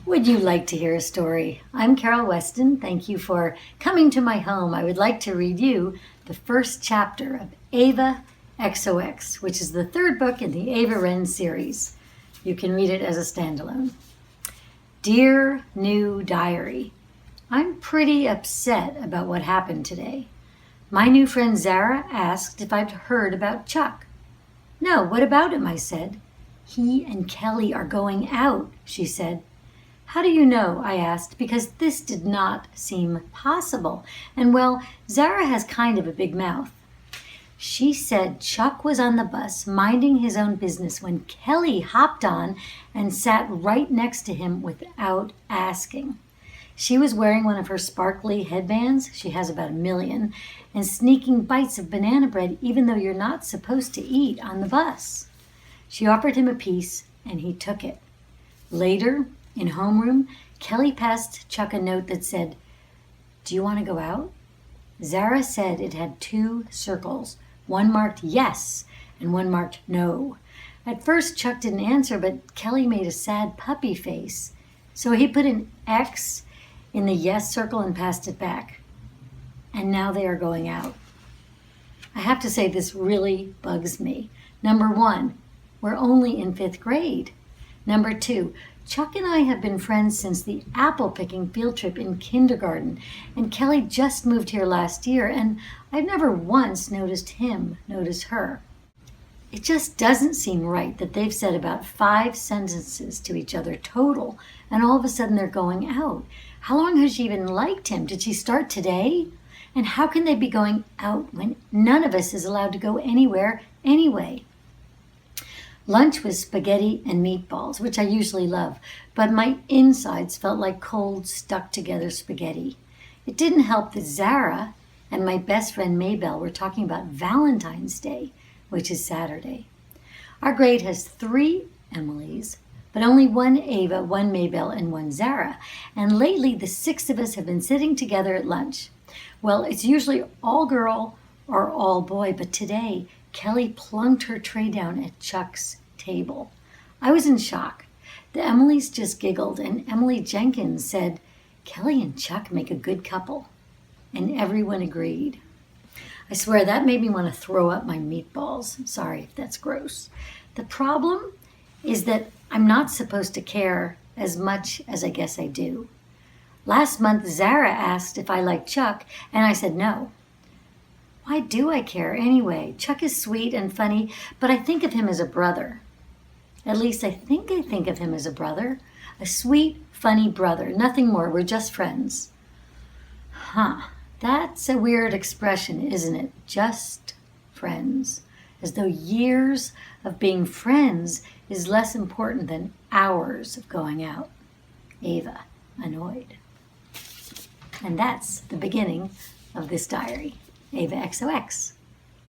Would you like to hear a story? I'm Carol Weston. Thank you for coming to my home. I would like to read you the first chapter of Ava XOX, which is the third book in the Ava Wren series. You can read it as a standalone. Dear New Diary, I'm pretty upset about what happened today. My new friend Zara asked if I'd heard about Chuck. No, what about him? I said. He and Kelly are going out, she said. How do you know? I asked, because this did not seem possible. And well, Zara has kind of a big mouth. She said Chuck was on the bus minding his own business when Kelly hopped on and sat right next to him without asking. She was wearing one of her sparkly headbands, she has about 1,000,000, and sneaking bites of banana bread even though you're not supposed to eat on the bus. She offered him a piece and he took it. Later, in homeroom, Kelly passed Chuck a note that said, "Do you want to go out?" Zara said it had 2 circles, one marked yes and one marked no. At first, Chuck didn't answer, but Kelly made a sad puppy face. So he put an X in the yes circle and passed it back. And now they are going out. I have to say this really bugs me. Number 1, we're only in 5th grade. Number 2, Chuck and I have been friends since the apple picking field trip in kindergarten, and Kelly just moved here last year, and I've never once noticed him notice her. It just doesn't seem right that they've said about 5 sentences to each other total, and all of a sudden they're going out. How long has she even liked him? Did she start today? And how can they be going out when none of us is allowed to go anywhere anyway? Lunch was spaghetti and meatballs, which I usually love, but my insides felt like cold, stuck-together spaghetti. It didn't help that Zara and my best friend Maybelle were talking about Valentine's Day, which is Saturday. Our grade has 3 Emilys, but only 1 Ava, 1 Maybelle, and 1 Zara. And lately, the 6 of us have been sitting together at lunch. Well, it's usually all girl or all boy, but today, Kelly plunked her tray down at Chuck's table. I was in shock. The Emilys just giggled, and Emily Jenkins said, "Kelly and Chuck make a good couple." And everyone agreed. I swear that made me want to throw up my meatballs. Sorry if that's gross. The problem is that I'm not supposed to care as much as I guess I do. Last month, Zara asked if I liked Chuck, and I said no. Why do I care anyway? Chuck is sweet and funny, but I think of him as a brother. At least I think of him as a brother. A sweet, funny brother. Nothing more. We're just friends. That's a weird expression, isn't it? Just friends. As though years of being friends is less important than hours of going out. Ava, annoyed. And that's the beginning of this diary. Ava XOX.